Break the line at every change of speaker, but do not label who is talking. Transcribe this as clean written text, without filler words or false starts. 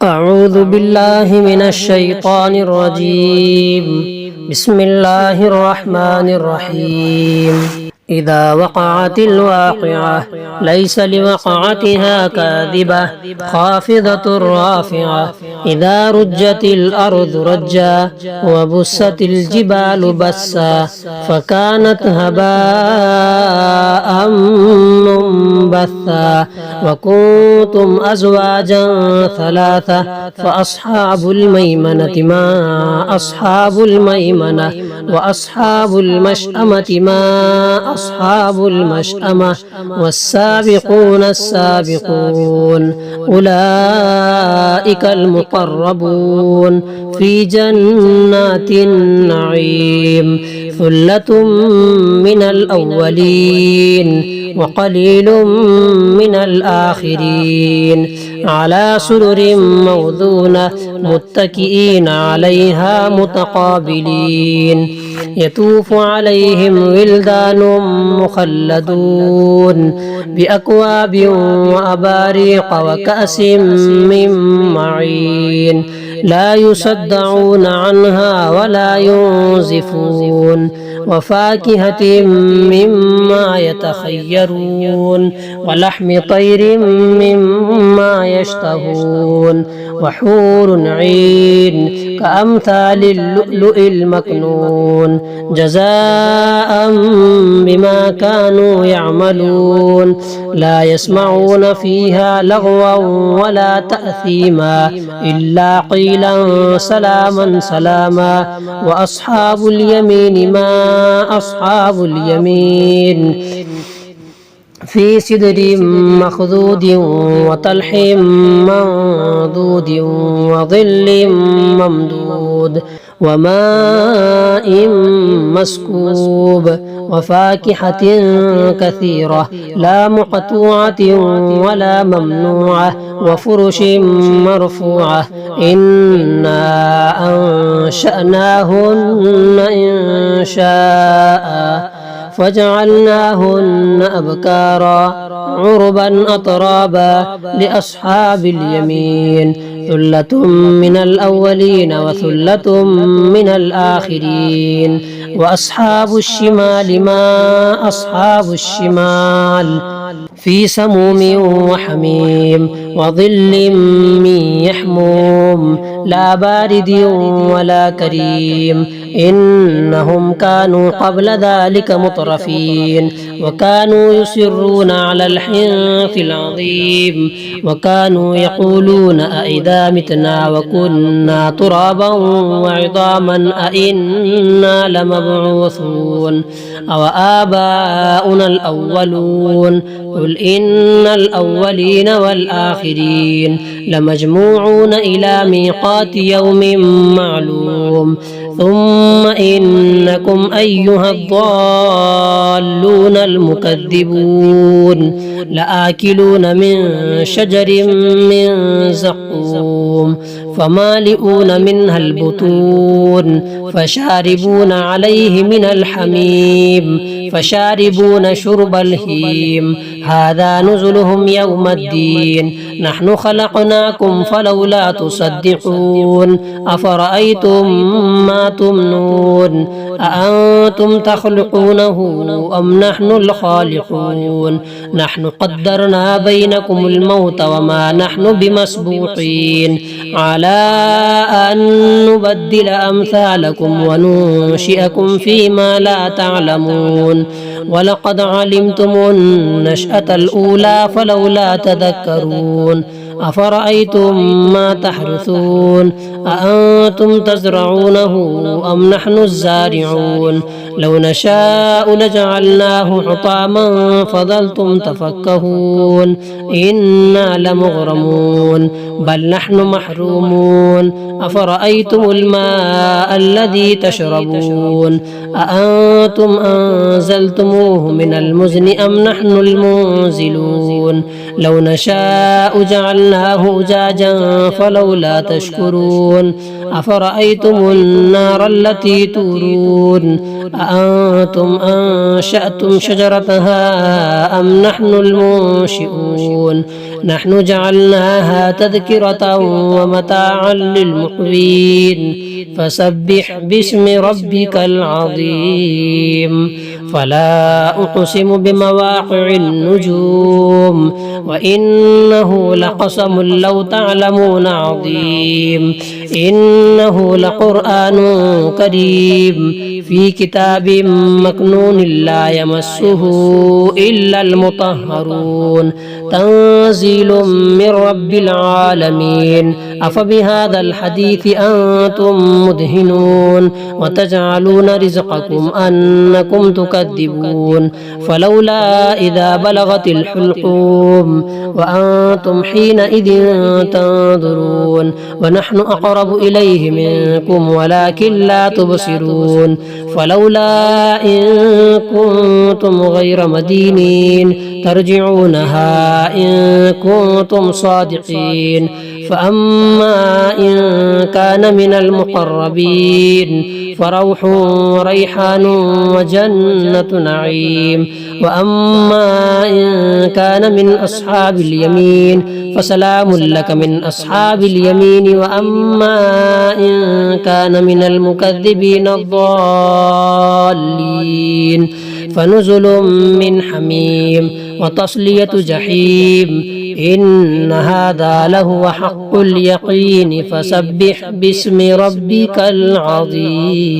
أعوذ بالله من الشيطان الرجيم. بسم الله الرحمن الرحيم. إذا وقعت الواقعة ليس لوقعتها كاذبة خافضة رافعة. إذا رجت الأرض رجا وبست الجبال بسا فكانت هباء منبثا وكنتم أزواجا ثلاثة فأصحاب الميمنة ما أصحاب الميمنة وأصحاب المشأمة ما أصحاب المشأمة والسابقون السابقون أولئك المقربون في جنات النعيم. ثلة من الأولين وقليل من الآخرين. على سرر موضونة متكئين عليها متقابلين. يطوف عليهم ولدان مخلدون بأكواب وأباريق وكأس من معين لا يصدعون عنها ولا ينزفون وفاكهة مما يتخيرون ولحم طير مما يشتهون وحور عين كأمثال اللؤلؤ المكنون جزاء بما كانوا يعملون. لا يسمعون فيها لغوا ولا تأثيما إلا قيلا سلاما سلاما. وأصحاب اليمين ما أصحاب اليمين في سدر مخضود وطلح منضود وظل ممدود وماء مسكوب وفاكهة كثيرة لا مقطوعة ولا ممنوعة وفرش مرفوعة. إنا أنشأناهن إن شاء فجعلناهن أبكارا عربا أترابا لأصحاب اليمين. ثلة من الأولين وثلة من الآخرين. وأصحاب الشمال ما أصحاب الشمال في سموم وحميم وظل من يحموم لا بارد ولا كريم. إنهم كانوا قبل ذلك مترفين وكانوا يصرون على الحنث العظيم وكانوا يقولون أئذا متنا وكنا ترابا وعظاما أئنا لمبعوثون أو آباؤنا الأولون. قل إن الأولين والآخرين لمجموعون إلى ميقات يوم معلوم. ثم إنكم أيها الضالون المكذبون لآكلون من شجر من زقوم فمالئون منها البطون فشاربون عليه من الحميم فشاربون شرب الهيم. هذا نزلهم يوم الدين. نحن خلقناكم فلولا تصدقون. أفرأيتم ما تمنون أأنتم تخلقونه أم نحن الخالقون. نحن قدرنا بينكم الموت وما نحن بمسبوقين على أن نبدل أمثالكم وننشئكم فيما لا تعلمون. ولقد علمتم النشأة الأولى فلولا تذكرون. أفرأيتم ما تحرثون أأنتم تزرعونه أم نحن الزارعون. لو نشاء لجعلناه حطاما فظلتم تفكهون. إنا لمغرمون بل نحن محرومون. أفرأيتم الماء الذي تشربون أأنتم أنزلتموه من المزن أم نحن المنزلون. لو نشاء جعلناه أجاجا فلولا تشكرون. أفرأيتم النار التي تورون أأنتم أنشأتم شجرتها أم نحن المنشئون نحن جعلناها تذكرة ومتاعا للمقوين فسبح باسم ربك العظيم فلا أقسم بمواقع النجوم وإنه لقسم لو تعلمون عظيم إنه لقرآن كريم في كتاب مكنون لا يمسه إلا المطهرون تنزيل من رب العالمين أفبهذا الحديث أنتم مدهنون وتجعلون رزقكم أنكم تكذبون فلولا إذا بلغت الحلقوم وأنتم حينئذ تنظرون ونحن أقرب إليه منكم ولكن لا تبصرون فلولا إن كنتم غير مدينين ترجعونها إن كنتم صادقين فأما إن كان من المقربين فروح وريحان وجنة نعيم وأما إن كان من أصحاب اليمين فسلام لك من أصحاب اليمين وأما إن كان من المكذبين الضالين فنزل من حميم وتصلية جحيم إن هذا لهو حق اليقين فسبح باسم ربك العظيم.